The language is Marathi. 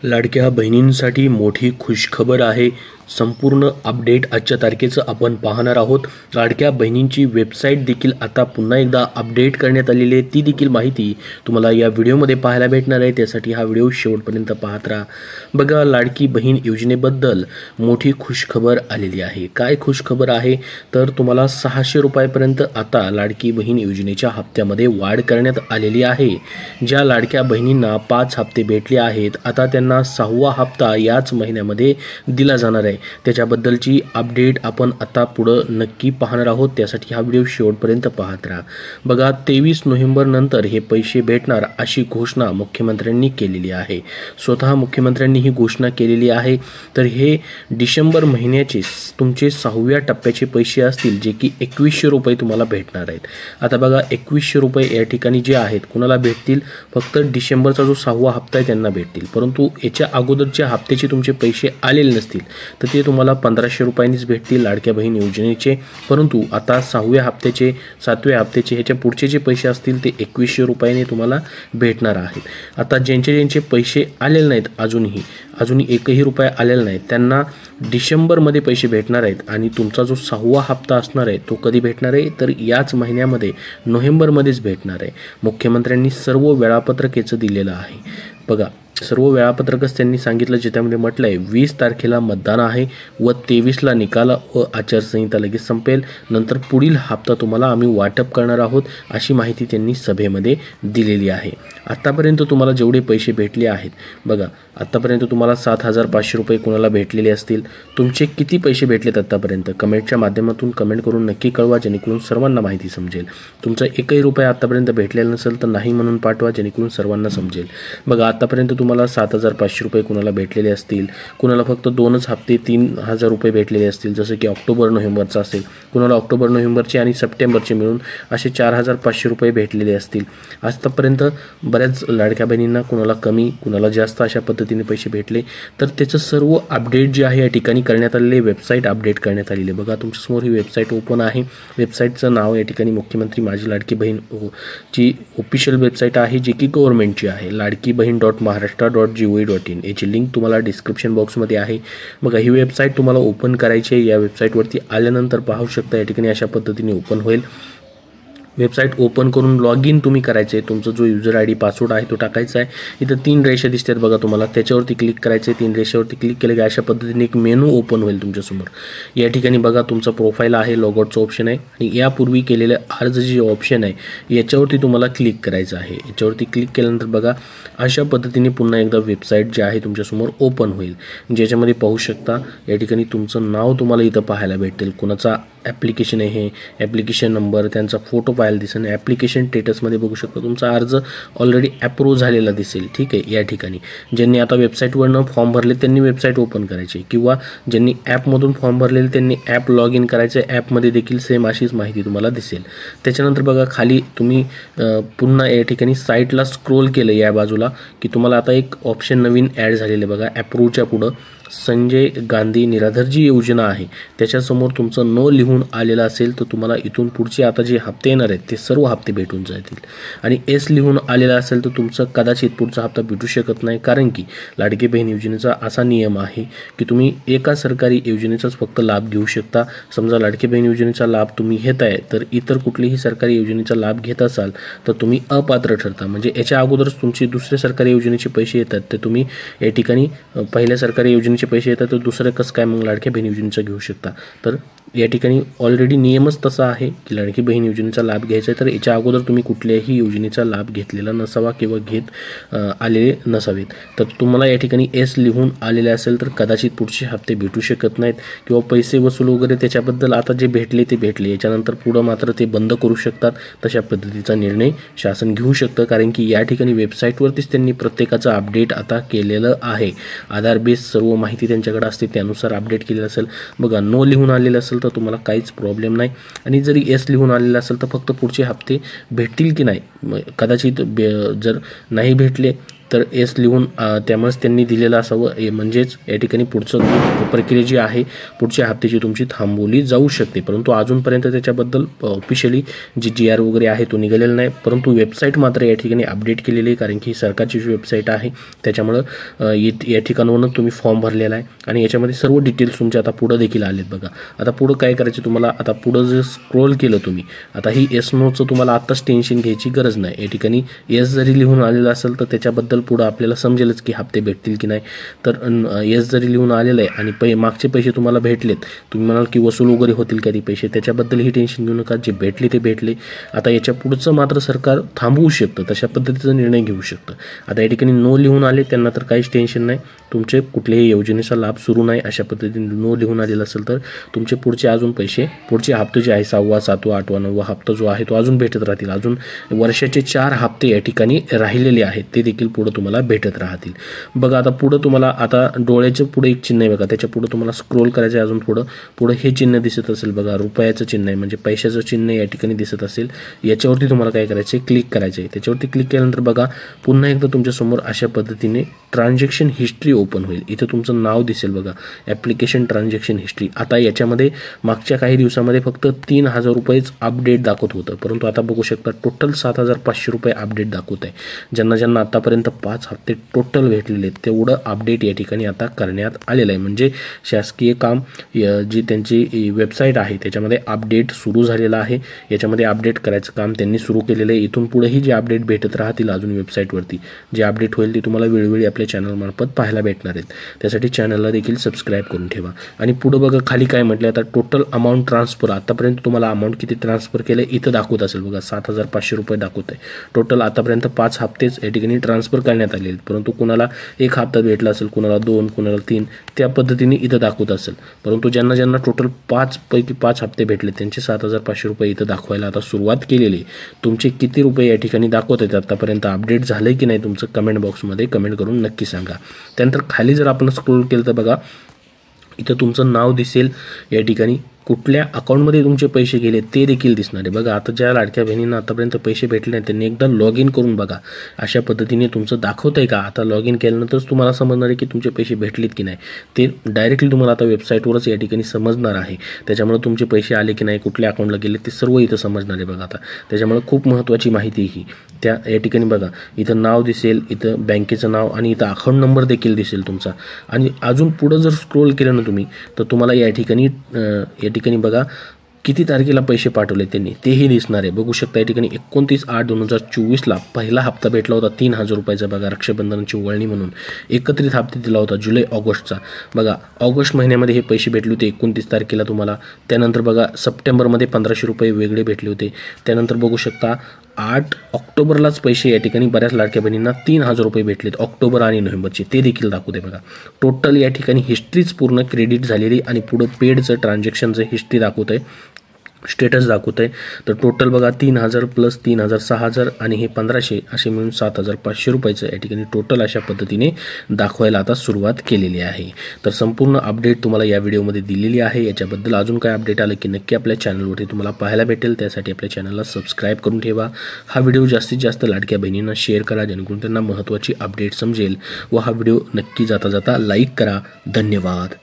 लाडक्या बहिणींसाठी मोठी खुशखबर आहे. संपूर्ण अपडेट आजच्या तारखेचं आपण पाहणार आहोत. लाडक्या बहिणींची वेबसाईट देखील आता पुन्हा एकदा अपडेट करण्यात आलेली आहे. ती देखील माहिती तुम्हाला या व्हिडिओमध्ये पाहायला भेटणार आहे. त्यासाठी हा व्हिडिओ शेवटपर्यंत पाहत राहा. बघा, लाडकी बहीण योजनेबद्दल मोठी खुशखबर आलेली आहे. काय खुशखबर आहे तर तुम्हाला 600 रुपयापर्यंत आता लाडकी बहीण योजनेच्या हप्त्यामध्ये वाढ करण्यात आलेली आहे. ज्या लाडक्या बहिणींना 5 हप्ते भेटले आहेत, आता त्यांना 6वा हप्ता याच महिन्यामध्ये दिला जाणार आहे. त्याच्याबद्दलची अपडेट आपण आता पुढं नक्की पाहणार आहोत. त्यासाठी हा व्हिडिओ शेवटपर्यंत पाहत राहा. बघा, 23 नोव्हेंबर नंतर हे पैसे भेटणार अशी घोषणा मुख्यमंत्र्यांनी केलेली आहे. स्वतः मुख्यमंत्र्यांनी ही घोषणा केलेली आहे. तर हे डिसेंबर महिन्याचे तुमचे 6व्या टप्प्याचे पैसे असतील, जे की 2100 रुपये तुम्हाला भेटणार आहेत. आता बघा, 2100 रुपये या ठिकाणी जे आहेत कुणाला भेटतील, फक्त डिसेंबरचा जो 6वा हप्ता आहे त्यांना भेटतील. परंतु याच्या अगोदरच्या हप्त्याचे तुमचे पैसे आलेले नसतील तर ते तुम्हाला 1500 रुपयांनीच भेटतील लाडक्या बहीण योजनेचे. परंतु आता 6व्या हप्त्याचे, 7व्या हप्त्याचे, ह्याच्या पुढचे जे पैसे असतील ते 2100 रुपयाने तुम्हाला भेटणार आहेत. आता ज्यांचे पैसे आलेले नाहीत, अजून एकही रुपया आलेला नाही, त्यांना डिसेंबरमध्ये पैसे भेटणार आहेत. आणि तुमचा जो 6वा हप्ता असणार आहे तो कधी भेटणार आहे तर याच महिन्यामध्ये नोव्हेंबरमध्येच भेटणार आहे. मुख्यमंत्र्यांनी सर्व वेळापत्रक याचं दिलेलं आहे. बघा, सर्व वेळापत्रकच त्यांनी सांगितलं, ज्याच्यामध्ये म्हटलं आहे 20 तारखेला मतदान आहे व 23ला निकाल व आचारसंहिता लगेच संपेल. नंतर पुढील हप्ता तुम्हाला आम्ही वाटप करणार आहोत, अशी माहिती त्यांनी सभेमध्ये दिलेली आहे. आत्तापर्यंत तुम्हाला जेवढे पैसे भेटले आहेत, बघा, आत्तापर्यंत तुम्हाला 7500 रुपये कोणाला भेटलेले असतील. तुमचे किती पैसे भेटलेत आत्तापर्यंत कमेंटच्या माध्यमातून कमेंट करून नक्की कळवा, जेणेकरून सर्वांना माहिती समजेल. तुमचा एकही रुपया आत्तापर्यंत भेटलेला नसेल तर नाही म्हणून पाठवा, जेणेकरून सर्वांना समजेल. बघा, आत्तापर्यंत तुम्हाला 7500 रुपये कुणाला भेटलेले असतील, कुणाला फक्त 2च हप्ते 3000 रुपये भेटलेले असतील, जसं की ऑक्टोबर नोव्हेंबरचा असेल, कुणाला ऑक्टोबर नोव्हेंबरचे आणि सप्टेंबरचे मिळून असे 4500 रुपये भेटलेले असतील. आजपर्यंत बऱ्याच लाडक्या बहिणींना कुणाला कमी, कुणाला जास्त अशा पद्धतीने पैसे भेटले. तर त्याचं सर्व अपडेट जे आहे या ठिकाणी करण्यात आलेले, वेबसाईट अपडेट करण्यात आलेली. बघा, तुमच्यासमोर ही वेबसाईट ओपन आहे. वेबसाईटचं नाव या ठिकाणी मुख्यमंत्री माझी लाडकी बहीण ची ऑफिशियल वेबसाईट आहे, जी की गव्हर्नमेंटची आहे. ladkibhin.maharashtra.gov.in याची लिंक तुम्हाला डिस्क्रिप्शन बॉक्समध्ये आहे. बघा, ही वेबसाईट तुम्हाला ओपन करायची आहे. या वेबसाईटवरती आल्यानंतर पाहू शकता या ठिकाणी अशा पद्धतीने ओपन होईल. वेबसाईट ओपन करून लॉग इन तुम्ही करायचं आहे. तुमचा जो युजर ID पासवर्ड आहे तो टाकायचा आहे. इथं 3 रेषा दिसतात बघा तुम्हाला, त्याच्यावरती क्लिक करायचं आहे. 3 रेषावरती क्लिक केलं की अशा पद्धतीने एक मेनू ओपन होईल तुमच्यासमोर. या ठिकाणी बघा, तुमचा प्रोफाईल आहे, लॉगआउटचं ऑप्शन आहे आणि यापूर्वी केलेले अर्ज जे ऑप्शन आहे याच्यावरती तुम्हाला क्लिक करायचं आहे. याच्यावरती क्लिक केल्यानंतर बघा, अशा पद्धतीने पुन्हा एकदा वेबसाईट जी आहे तुमच्यासमोर ओपन होईल, ज्याच्यामध्ये पाहू शकता या ठिकाणी तुमचं नाव तुम्हाला इथं पाहायला भेटेल. कुणाचा ॲप्लिकेशन आहे, हे ॲप्लिकेशन नंबर, त्यांचा फोटो पाहायला दिसेल. ॲप्लिकेशन स्टेटसमध्ये बघू शकता तुमचा अर्ज ऑलरेडी अप्रूव्ह झालेला दिसेल. ठीक आहे, या ठिकाणी ज्यांनी आता वेबसाईटवरनं फॉर्म भरले त्यांनी वेबसाईट ओपन करायची, किंवा ज्यांनी ॲपमधून फॉर्म भरलेले त्यांनी ॲप लॉग इन करायचं. ॲपमध्ये देखील सेम अशीच माहिती तुम्हाला दिसेल. त्याच्यानंतर बघा, खाली तुम्ही पुन्हा या ठिकाणी साईटला स्क्रोल केलं या बाजूला की तुम्हाला आता एक ऑप्शन नवीन ॲड झालेलं आहे. बघा, अप्रूव्हच्या पुढं संजय गांधी निराधार जी योजना आहे त्याच्यासमोर तुमचं नो लिहून आलेलं असेल तर तुम्हाला इथून पुढचे आता जे हप्ते येणार आहेत ते सर्व हप्ते भेटून जातील. आणि एस लिहून आलेला असेल तर तुमचं कदाचित पुढचा हप्ता भेटू शकत नाही, कारण की लाडकी बहीण योजनेचा असा नियम आहे की तुम्ही एका सरकारी योजनेचाच फक्त लाभ घेऊ शकता. समजा लाडकी बहीण योजनेचा लाभ तुम्ही घेताय तर इतर कुठलीही सरकारी योजनेचा लाभ घेत असाल तर तुम्ही अपात्र ठरता. म्हणजे याच्या अगोदरच तुमचे दुसऱ्या सरकारी योजनेचे पैसे येतात ते तुम्ही या ठिकाणी पहिल्या सरकारी योजनेचे पैसे येतात तर दुसरं कसं काय मग लाडक्या बहीण योजनेचा घेऊ शकता. तर या ठिकाणी ऑलरेडी नियमच तसा आहे की लाडकी बहीण योजनेचा लाभ घ्यायचा आहे तर याच्या अगोदर तुम्ही कुठल्याही योजनेचा लाभ घेतलेला नसावा किंवा घेत आलेले नसावेत. तर तुम्हाला या ठिकाणी एस लिहून आलेले असेल तर कदाचित पुढचे हप्ते भेटू शकत नाहीत, किंवा पैसे वसूल वगैरे त्याच्याबद्दल आता जे भेटले ते भेटले, याच्यानंतर पुढं मात्र ते बंद करू शकतात. तशा पद्धतीचा निर्णय शासन घेऊ शकतं, कारण की या ठिकाणी वेबसाईटवरतीच त्यांनी प्रत्येकाचं अपडेट आता केलेलं आहे. आधार बेस सर्व माहिती त्यांच्याकडे असते, त्यानुसार अपडेट केलेलं असेल. बघा, नो लिहून आलेलं असेल तर तुम्हाला काहीच प्रॉब्लेम नाही, आणि जरी एस लिहून आलेलं असेल तर फक्त पुढचे हप्ते भेटतील की नाही, कदाचित जर नाही भेटले तर एस लिहून त्यामुळेच त्यांनी दिलेलं असावं, म्हणजेच या ठिकाणी पुढचं प्रक्रिया जी आहे पुढच्या हप्त्याची तुमची थांबवली जाऊ शकते. परंतु अजूनपर्यंत त्याच्याबद्दल ऑफिशियली जी GR वगैरे आहे तो निघालेला नाही. परंतु वेबसाईट मात्र या ठिकाणी अपडेट केलेली आहे, कारण की सरकारची जी वेबसाईट आहे त्याच्यामुळं या ठिकाणावरून तुम्ही फॉर्म भरलेला आहे आणि याच्यामध्ये सर्व डिटेल्स तुमचे आता पुढं देखील आलेत. बघा आता पुढं काय करायचं तुम्हाला, आता पुढं जर स्क्रोल केलं तुम्ही, आता ही एस नोचं तुम्हाला आत्ताच टेन्शन घ्यायची गरज नाही. या ठिकाणी एस जरी लिहून आलेलं असेल तर त्याच्याबद्दल पुढं आपल्याला समजेलच की हप्ते भेटतील की नाही. तर एस जरी लिहून आलेलं आहे आणि मागचे पैसे तुम्हाला भेटलेत, तुम्ही म्हणाल की वसूल वगैरे होतील का ते पैसे, त्याच्याबद्दलही टेन्शन घेऊ नका. जे भेटले ते भेटले. आता याच्या पुढचं मात्र सरकार थांबवू शकतं, तशा पद्धतीचा निर्णय घेऊ शकतं. आता या ठिकाणी नो लिहून आले त्यांना तर काहीच टेन्शन नाही, तुमचे कुठल्याही योजनेचा लाभ सुरू नाही. अशा पद्धतीने नो लिहून आलेला असेल तर तुमचे पुढचे अजून पैसे, पुढचे हप्ते जे आहे 6वा 7वा 8वा 9वा हप्ता जो आहे तो अजून भेटत राहतील. अजून वर्षाचे 4 हप्ते या ठिकाणी राहिलेले आहेत ते देखील पुढे तुम्हाला भेटत राहतील. बघा आता पुढे तुम्हाला आता डोळ्याच्या पुढे एक चिन्ह आहे बघा, त्याच्या पुढे तुम्हाला स्क्रोल करायचं आहे. अजून पुढे हे चिन्ह दिसत असेल बघा, रुपयाचं चिन्ह आहे, म्हणजे पैशाचं चिन्ह या ठिकाणी दिसत असेल. याच्यावरती तुम्हाला काय करायचं आहे, क्लिक करायचं आहे. त्याच्यावरती क्लिक केल्यानंतर बघा पुन्हा एकदा तुमच्यासमोर अशा पद्धतीने ट्रान्झॅक्शन हिस्ट्री ओपन होईल. इथं तुमचं नाव दिसेल बघा, ॲप्लिकेशन ट्रान्झॅक्शन हिस्ट्री. आता याच्यामध्ये मागच्या काही दिवसामध्ये फक्त 3,000 रुपयेच अपडेट दाखवत होतं, परंतु आता बघू शकता टोटल 7,500 रुपये अपडेट दाखवत आहे. ज्यांना आतापर्यंत 5 हप्ते टोटल भेटलेले तेवढं अपडेट या ठिकाणी आता करण्यात आलेलं आहे. म्हणजे शासकीय काम जी त्यांची वेबसाईट आहे त्याच्यामध्ये अपडेट सुरू झालेलं आहे. याच्यामध्ये अपडेट करायचं काम त्यांनी सुरू केलेलं आहे. इथून पुढेही जे अपडेट भेटत राहतील अजून वेबसाईटवरती जे अपडेट होईल ते तुम्हाला वेळोवेळी आपल्या चॅनलमार्फत पाहायला भेटणार आहेत. त्यासाठी चॅनलला देखील सबस्क्राईब करून ठेवा. आणि पुढं बघा खाली काय म्हटलं, आता टोटल अमाऊंट ट्रान्सफर, आतापर्यंत तुम्हाला अमाऊंट किती ट्रान्सफर केलं इथं दाखवत असेल बघा, 7,500 रुपये दाखवत आहे. टोटल आतापर्यंत 5 हप्तेच या ठिकाणी ट्रान्सफर करण्यात आले आहेत, परंतु कुणाला 1 हप्ता भेटला असेल, कुणाला 2, कुणाला 3 त्या पद्धतीने इथं दाखवत असेल. परंतु ज्यांना टोटल 5 पैकी 5 हप्ते भेटले त्यांचे 7,500 रुपये इथं दाखवायला आता सुरुवात केलेली. तुमचे किती रुपये या ठिकाणी दाखवत आहेत आतापर्यंत, अपडेट झालं की नाही तुमचं कमेंट बॉक्समध्ये कमेंट करून नक्की सांगा. त्यानंतर खाली जर आपण स्क्रोल केलं तर बघा इथं तुमचं नाव दिसेल, या ठिकाणी कुठल्या अकाउंटमध्ये तुमचे पैसे गेले ते देखील दिसणार आहे. बघा आता ज्या लाडक्या बहिणींना आतापर्यंत पैसे भेटले नाही त्यांनी एकदा लॉग इन करून बघा, अशा पद्धतीने तुमचं दाखवत आहे का. आता लॉग इन केल्यानंतरच तुम्हाला समजणार आहे की तुमचे पैसे भेटलेत की नाही. ते डायरेक्टली तुम्हाला आता वेबसाईटवरच या ठिकाणी समजणार आहे. त्याच्यामुळे तुमचे पैसे आले की नाही, कुठल्या अकाउंटला गेले ते सर्व इथं समजणार आहे बघा. आता त्याच्यामुळे खूप महत्त्वाची माहिती ही त्या या ठिकाणी बघा, इथं नाव दिसेल, इथं बँकेचं नाव आणि इथं अकाउंट नंबर देखील दिसेल तुमचा. आणि अजून पुढं जर स्क्रोल केलं ना तुम्ही तर तुम्हाला या ठिकाणी बघा किती तारखेला पैसे पाठवले त्यांनी तेही दिसणार आहे. बघू शकता या ठिकाणी 29/8/2024ला पहिला हप्ता भेटला होता 3,000 रुपयाचा बघा, रक्षाबंधनाची वळणी म्हणून. एकत्रित हप्ते दिला होता जुलै ऑगस्टचा. बघा ऑगस्ट महिन्यामध्ये हे पैसे भेटले होते 29 तारखेला तुम्हाला. त्यानंतर बघा सप्टेंबरमध्ये 1,500 रुपये वेगळे भेटले होते. त्यानंतर बघू शकता 8 ऑक्टोबरलाच पैसे या ठिकाणी बऱ्याच लाडक्या बहिणींना 3,000 रुपये भेटलेत, ऑक्टोबर आणि नोव्हेंबरचे, ते देखील दाखवते बघा. टोटल या ठिकाणी हिस्ट्रीच पूर्ण क्रेडिट झालेली आणि पुढं पेडचं ट्रान्झॅक्शनचं हिस्ट्री दाखवत आहे, स्टेटस दाखवत आहे. तर टोटल बघा 3,000 प्लस 3,000 6,000 आणि हे 1,500 असे मिळून 7,500 रुपयाचं या ठिकाणी टोटल अशा पद्धतीने दाखवायला आता सुरुवात केलेली आहे. तर संपूर्ण अपडेट तुम्हाला या व्हिडिओमध्ये दिलेली आहे. याच्याबद्दल अजून काय अपडेट आलं की नक्की आपल्या चॅनलवरती तुम्हाला पाहायला भेटेल. त्यासाठी आपल्या चॅनलला सबस्क्राईब करून ठेवा. हा व्हिडिओ जास्तीत जास्त लाडक्या बहिणींना शेअर करा जेणेकरून त्यांना महत्त्वाची अपडेट समजेल. व हा व्हिडिओ नक्की जाता लाईक करा. धन्यवाद.